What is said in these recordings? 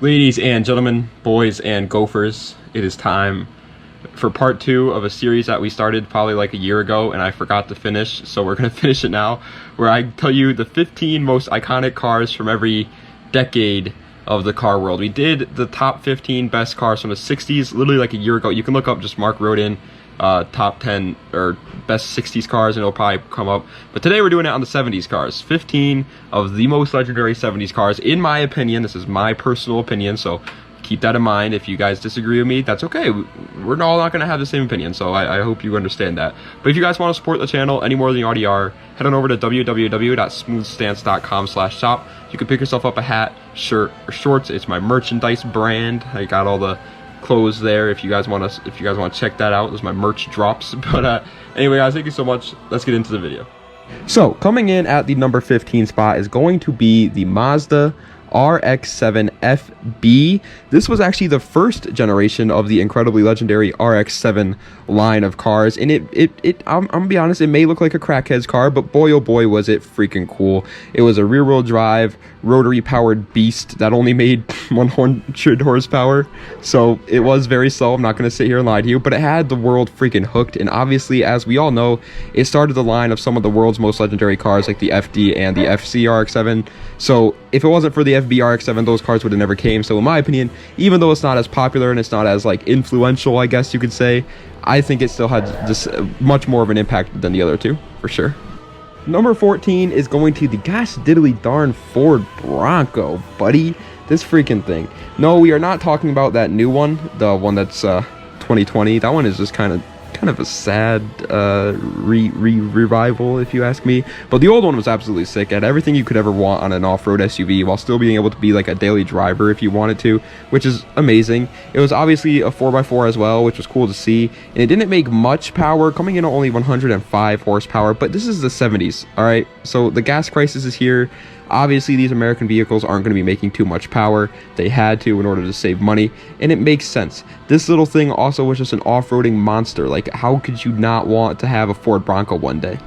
Ladies and gentlemen, boys and gophers, it is time for part 2 of a series that we started probably like a year ago and I forgot to finish, so we're going to finish it now, where I tell you the 15 most iconic cars from every decade of the car world. We did the top 15 best cars from the 60s literally like a year ago. You can look up, just Mark wrote in top 10 or best 60s cars and it'll probably come up, but today we're doing it on the 70s cars. 15 of the most legendary 70s cars, in my opinion. This is my personal opinion, so keep that in mind. If you guys disagree with me, that's okay. We're all not going to have the same opinion, so I hope you understand that. But if you guys want to support the channel any more than you already are, head on over to www.smoothstance.com/shop. You can pick yourself up a hat, shirt, or shorts. It's my merchandise brand. I got all the clothes there if you guys want to check that out. Those are my merch drops. But anyway, guys, thank you so much. Let's get into the video. So coming in at the number 15 spot is going to be the Mazda RX-7 FB. This was actually the first generation of the incredibly legendary RX-7 line of cars, and I'm gonna be honest, it may look like a crackhead's car, but boy oh boy was it freaking cool. It was a rear-wheel drive, rotary powered beast that only made 100 horsepower, so it was very slow. I'm not gonna sit here and lie to you, but it had the world freaking hooked. And obviously, as we all know, it started the line of some of the world's most legendary cars like the FD and the FC RX-7. So if it wasn't for the FB RX-7, those cars would have never came. So in my opinion, even though it's not as popular and it's not as like influential, I guess you could say, I think it still had just much more of an impact than the other two, for sure. Number 14 is going to the gosh diddly darn Ford Bronco, buddy. This freaking thing. No, we are not talking about that new one, the one that's 2020. That one is just kind of a sad revival, if you ask me. But the old one was absolutely sick. It had everything you could ever want on an off-road SUV while still being able to be like a daily driver if you wanted to, which is amazing. It was obviously a 4x4 as well, which was cool to see, and it didn't make much power, coming in at only 105 horsepower. But this is the 70s, all right? So the gas crisis is here. Obviously, these American vehicles aren't going to be making too much power. They had to in order to save money, and it makes sense. This little thing also was just an off-roading monster. Like, how could you not want to have a Ford Bronco one day?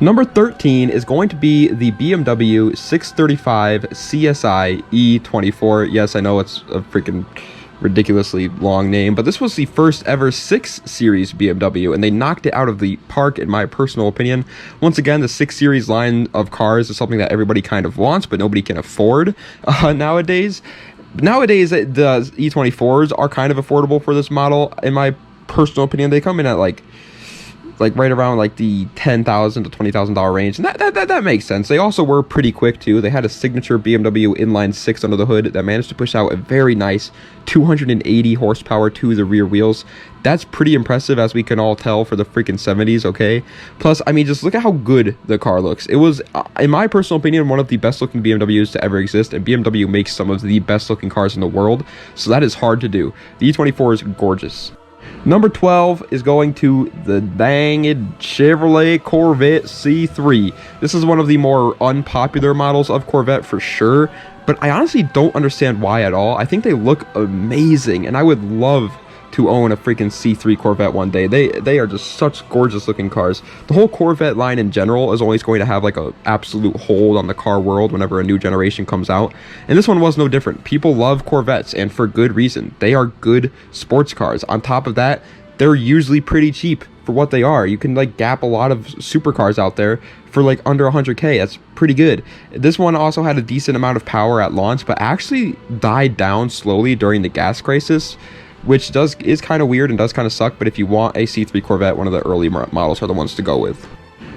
Number 13 is going to be the BMW 635 CSI E24. Yes, I know it's a freaking ridiculously long name, but this was the first ever 6 Series BMW, and they knocked it out of the park in my personal opinion. Once again, the 6 Series line of cars is something that everybody kind of wants, but nobody can afford nowadays. Nowadays, the E24s are kind of affordable for this model, in my personal opinion. They come in at like right around like the $10,000 to $20,000 range, and that makes sense. They also were pretty quick too. They had a signature BMW inline 6 under the hood that managed to push out a very nice 280 horsepower to the rear wheels. That's pretty impressive, as we can all tell, for the freaking 70s, okay? Plus, I mean, just look at how good the car looks. It was, in my personal opinion, one of the best looking BMWs to ever exist, and BMW makes some of the best looking cars in the world, so that is hard to do. The E24 is gorgeous. Number 12 is going to the danged Chevrolet Corvette C3. This is one of the more unpopular models of Corvette for sure, but I honestly don't understand why at all. I think they look amazing, and I would love to own a freaking C3 Corvette one day. They are just such gorgeous looking cars. The whole Corvette line in general is always going to have like a absolute hold on the car world whenever a new generation comes out, and this one was no different. People love Corvettes, and for good reason. They are good sports cars. On top of that, they're usually pretty cheap for what they are. You can like gap a lot of supercars out there for like under 100K. That's pretty good. This one also had a decent amount of power at launch, but actually died down slowly during the gas crisis, which is kind of weird and does kind of suck. But if you want a C3 Corvette, one of the early models are the ones to go with.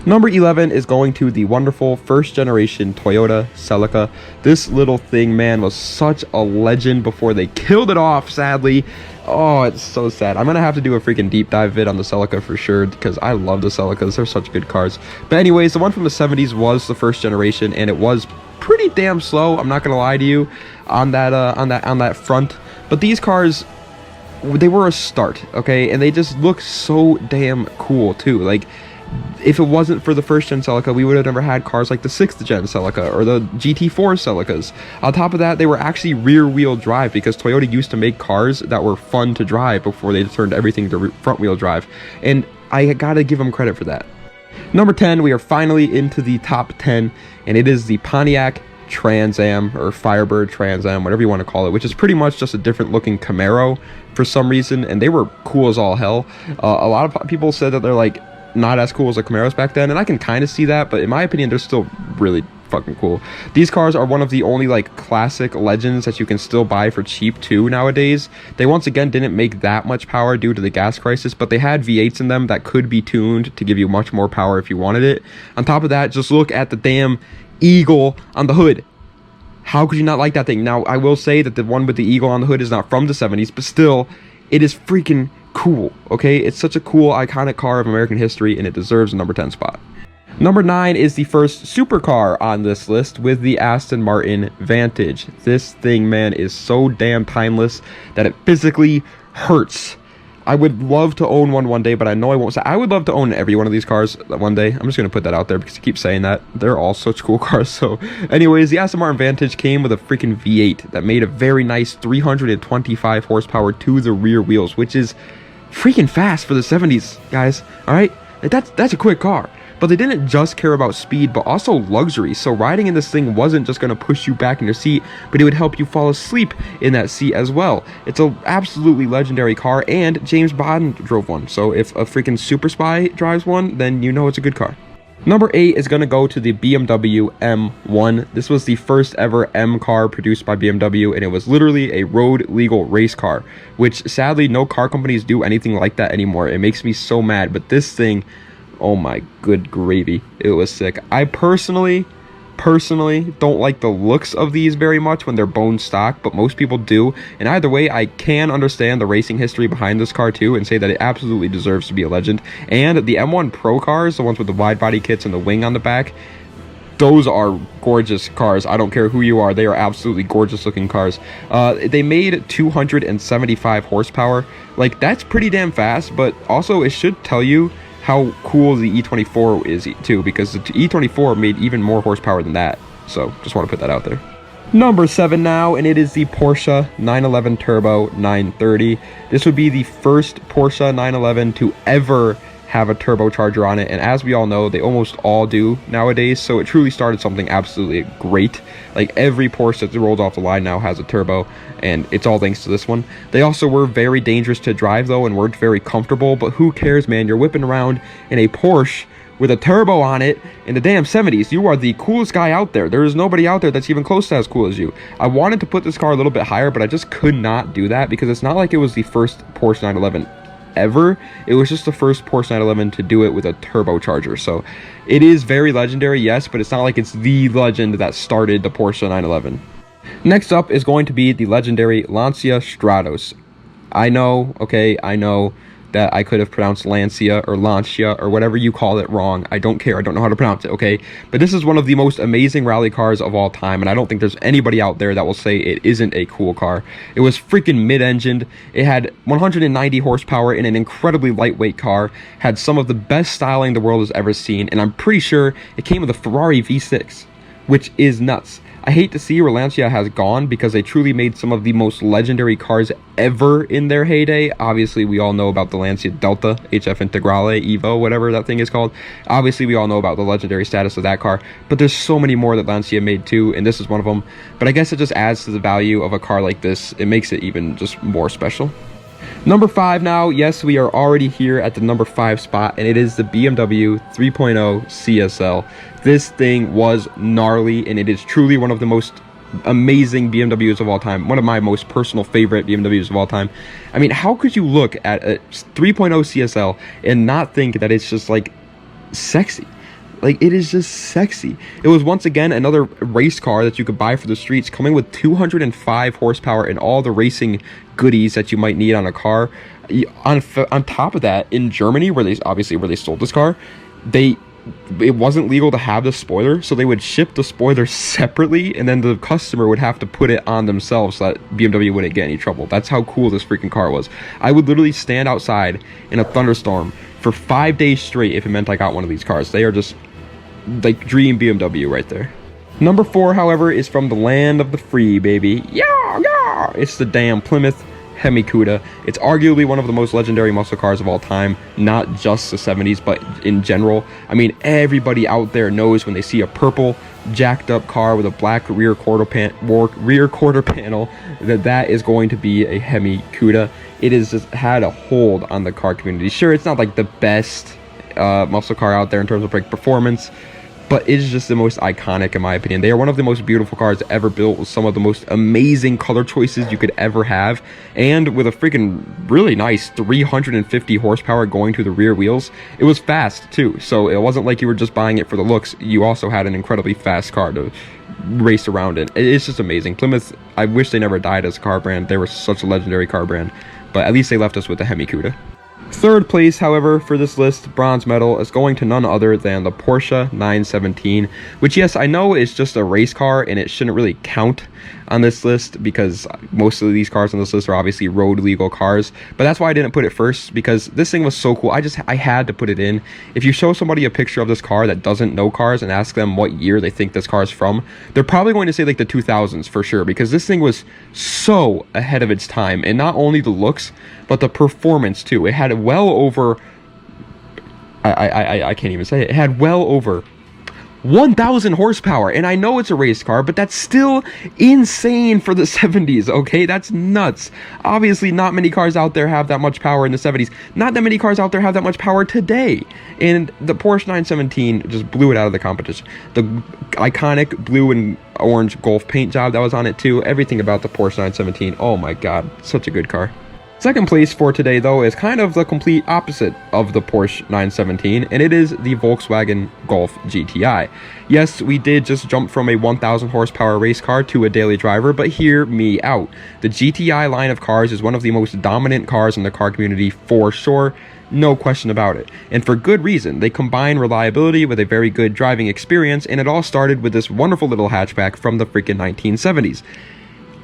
Number 11 is going to the wonderful first generation Toyota Celica. This little thing, man, was such a legend before they killed it off, sadly. Oh, it's so sad. I'm gonna have to do a freaking deep dive vid on the Celica for sure, because I love the Celicas. They're such good cars. But anyways, the one from the 70s was the first generation, and it was pretty damn slow. I'm not gonna lie to you on that front. But these cars, they were a start, okay? And they just look so damn cool too. Like, if it wasn't for the first gen Celica, we would have never had cars like the 6th gen Celica or the GT4 Celicas. On top of that, they were actually rear wheel drive, because Toyota used to make cars that were fun to drive before they turned everything to front wheel drive, and I gotta give them credit for that. Number 10, we are finally into the top 10, and it is the Pontiac Trans Am, or Firebird Trans Am, whatever you want to call it, which is pretty much just a different looking Camaro for some reason, and they were cool as all hell. A lot of people said that they're like not as cool as the Camaros back then, and I can kind of see that, but in my opinion, they're still really fucking cool. These cars are one of the only like classic legends that you can still buy for cheap too nowadays. They once again didn't make that much power due to the gas crisis, but they had V8s in them that could be tuned to give you much more power if you wanted it. On top of that, just look at the damn eagle on the hood. How could you not like that thing? Now, I will say that the one with the eagle on the hood is not from the 70s, but still, it is freaking cool, okay? It's such a cool, iconic car of American history, and it deserves a number 10 spot. Number 9 is the first supercar on this list with the Aston Martin Vantage. This thing, man, is so damn timeless that it physically hurts. I would love to own one day, but I know I won't. I would love to own every one of these cars one day. I'm just going to put that out there because I keep saying that. They're all such cool cars. So anyways, the Aston Martin Vantage came with a freaking V8 that made a very nice 325 horsepower to the rear wheels, which is freaking fast for the 70s, guys. All right? That's a quick car. But they didn't just care about speed, but also luxury. So riding in this thing wasn't just going to push you back in your seat, but it would help you fall asleep in that seat as well. It's an absolutely legendary car, and James Bond drove one. So if a freaking super spy drives one, then you know it's a good car. Number 8 is going to go to the BMW M1. This was the first ever M car produced by BMW, and it was literally a road legal race car, which sadly no car companies do anything like that anymore. It makes me so mad, but this thing, oh my good gravy, it was sick. I personally don't like the looks of these very much when they're bone stock, but most people do. And either way, I can understand the racing history behind this car too, and say that it absolutely deserves to be a legend. And the M1 Pro cars, the ones with the wide body kits and the wing on the back, those are gorgeous cars. I don't care who you are, they are absolutely gorgeous looking cars. They made 275 horsepower. Like, that's pretty damn fast, but also it should tell you how cool the E24 is too, because the E24 made even more horsepower than that. So just want to put that out there. Number 7 now, and it is the Porsche 911 Turbo 930. This would be the first Porsche 911 to ever have a turbocharger on it, and as we all know, they almost all do nowadays, so it truly started something absolutely great. Like, every Porsche that's rolled off the line now has a turbo, and it's all thanks to this one. They also were very dangerous to drive though, and weren't very comfortable, but who cares, man? You're whipping around in a Porsche with a turbo on it in the damn 70s. You are the coolest guy out there. There is nobody out there that's even close to as cool as you. I wanted to put this car a little bit higher, but I just could not do that, because it's not like it was the first Porsche 911 ever. It was just the first Porsche 911 to do it with a turbocharger. So it is very legendary, yes, but it's not like it's the legend that started the Porsche 911. Next up is going to be the legendary Lancia Stratos. I know, okay, I know that I could have pronounced Lancia or Lancia or whatever you call it wrong. I don't care. I don't know how to pronounce it, okay? But this is one of the most amazing rally cars of all time, and I don't think there's anybody out there that will say it isn't a cool car. It was freaking mid-engined. It had 190 horsepower in an incredibly lightweight car, had some of the best styling the world has ever seen, and I'm pretty sure it came with a Ferrari V6, which is nuts. I hate to see where Lancia has gone, because they truly made some of the most legendary cars ever in their heyday. Obviously, we all know about the Lancia Delta, HF Integrale, Evo, whatever that thing is called. Obviously, we all know about the legendary status of that car, but there's so many more that Lancia made too, and this is one of them. But I guess it just adds to the value of a car like this. It makes it even just more special. Number 5 now. Yes, we are already here at the number 5 spot, and it is the BMW 3.0 CSL. This thing was gnarly, and it is truly one of the most amazing BMWs of all time. One of my most personal favorite BMWs of all time. I mean, how could you look at a 3.0 CSL and not think that it's just like sexy? Like, it is just sexy. It was once again another race car that you could buy for the streets, coming with 205 horsepower and all the racing goodies that you might need on a car. On top of that, in Germany, where they sold this car, it wasn't legal to have the spoiler, so they would ship the spoiler separately, and then the customer would have to put it on themselves so that BMW wouldn't get any trouble. That's how cool this freaking car was. I would literally stand outside in a thunderstorm for 5 days straight if it meant I got one of these cars. They are just like dream BMW right there. Number 4, however, is from the land of the free, baby. Yeah, it's the damn Plymouth Hemi Cuda. It's arguably one of the most legendary muscle cars of all time, not just the 70s, but in general. I mean, everybody out there knows when they see a purple jacked up car with a black rear quarter panel that is going to be a Hemi Cuda. It has just had a hold on the car community. Sure, it's not like the best muscle car out there in terms of like performance, but it is just the most iconic in my opinion. They are one of the most beautiful cars ever built, with some of the most amazing color choices you could ever have, and with a freaking really nice 350 horsepower going to the rear wheels. It was fast too, so it wasn't like you were just buying it for the looks. You also had an incredibly fast car to race around in. It's just amazing. Plymouth, I wish they never died as a car brand. They were such a legendary car brand, but at least they left us with the Hemi Cuda. Third place, however, for this list, bronze medal, is going to none other than the Porsche 917, which, yes, I know is just a race car and it shouldn't really count on this list because most of these cars on this list are obviously road legal cars, but that's why I didn't put it first, because this thing was so cool. I had to put it in. If you show somebody a picture of this car that doesn't know cars and ask them what year they think this car is from, they're probably going to say like the 2000s for sure, because this thing was so ahead of its time, and not only the looks but the performance too. It had well over I can't even say it. It had well over 1,000 horsepower, and I know it's a race car, but that's still insane for the 70s, okay? That's nuts. Obviously, not many cars out there have that much power in the 70s. Not that many cars out there have that much power today. And the Porsche 917 just blew it out of the competition. The iconic blue and orange Golf paint job that was on it too. Everything about the Porsche 917. Oh my god, such a good car. Second place for today, though, is kind of the complete opposite of the Porsche 917, and it is the Volkswagen Golf GTI. Yes, we did just jump from a 1,000 horsepower race car to a daily driver, but hear me out. The GTI line of cars is one of the most dominant cars in the car community for sure. No question about it. And for good reason. They combine reliability with a very good driving experience, and it all started with this wonderful little hatchback from the freaking 1970s.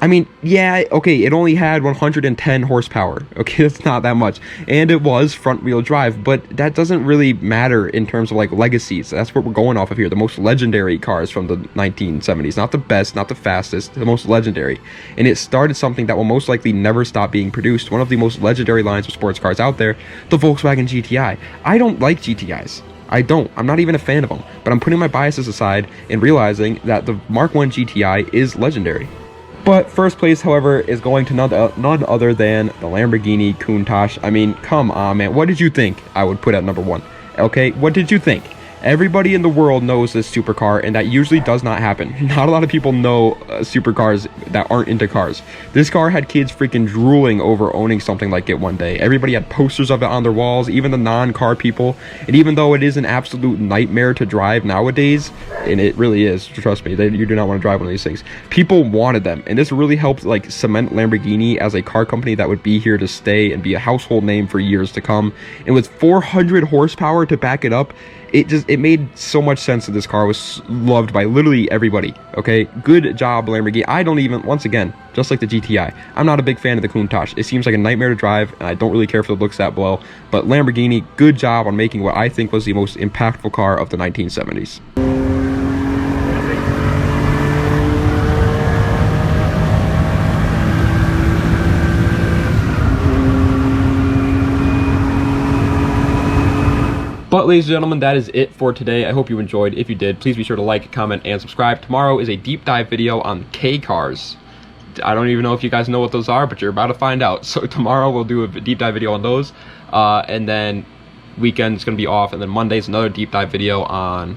I mean, yeah, okay, it only had 110 horsepower. Okay, that's not that much. And it was front-wheel drive, but that doesn't really matter in terms of, like, legacies. That's what we're going off of here. The most legendary cars from the 1970s. Not the best, not the fastest, the most legendary. And it started something that will most likely never stop being produced. One of the most legendary lines of sports cars out there, the Volkswagen GTI. I don't like GTIs. I don't. I'm not even a fan of them. But I'm putting my biases aside and realizing that the Mark I GTI is legendary. But first place, however, is going to none other than the Lamborghini Countach. I mean, come on, man. What did you think I would put at number one? Okay, what did you think? Everybody in the world knows this supercar, and that usually does not happen. Not a lot of people know supercars that aren't into cars. This car had kids freaking drooling over owning something like it one day. Everybody had posters of it on their walls, even the non-car people. And even though it is an absolute nightmare to drive nowadays, and it really is, trust me, you do not want to drive one of these things, people wanted them. And this really helped like cement Lamborghini as a car company that would be here to stay and be a household name for years to come. And with 400 horsepower to back it up, it made so much sense that this car was loved by literally everybody. Okay, good job, Lamborghini. I don't even, once again, just like the GTI, I'm not a big fan of the Countach. It seems like a nightmare to drive, and I don't really care for the looks that well. But Lamborghini, good job on making what I think was the most impactful car of the 1970s. But ladies and gentlemen, that is it for today. I hope you enjoyed. If you did, please be sure to like, comment, and subscribe. Tomorrow is a deep dive video on K cars. I don't even know if you guys know what those are, but you're about to find out. So tomorrow we'll do a deep dive video on those. And then weekend's going to be off. And then Monday's another deep dive video on...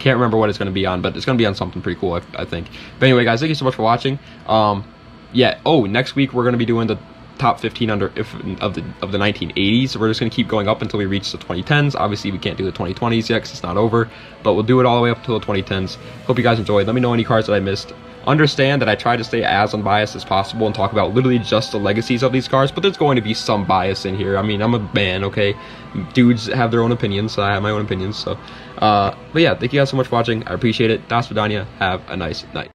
Can't remember what it's going to be on, but it's going to be on something pretty cool, I think. But anyway, guys, thank you so much for watching. Yeah. Oh, next week we're going to be doing the top 15 of the 1980s. We're just going to keep going up until we reach the 2010s. Obviously we can't do the 2020s yet because it's not over, but we'll do it all the way up until the 2010s. Hope you guys enjoyed. Let me know any cars that I missed. Understand that I try to stay as unbiased as possible and talk about literally just the legacies of these cars, but there's going to be some bias in here. I mean, I'm a man, okay? Dudes have their own opinions, so I have my own opinions. So but yeah, thank you guys so much for watching. I appreciate it. Das Vidania. Have a nice night.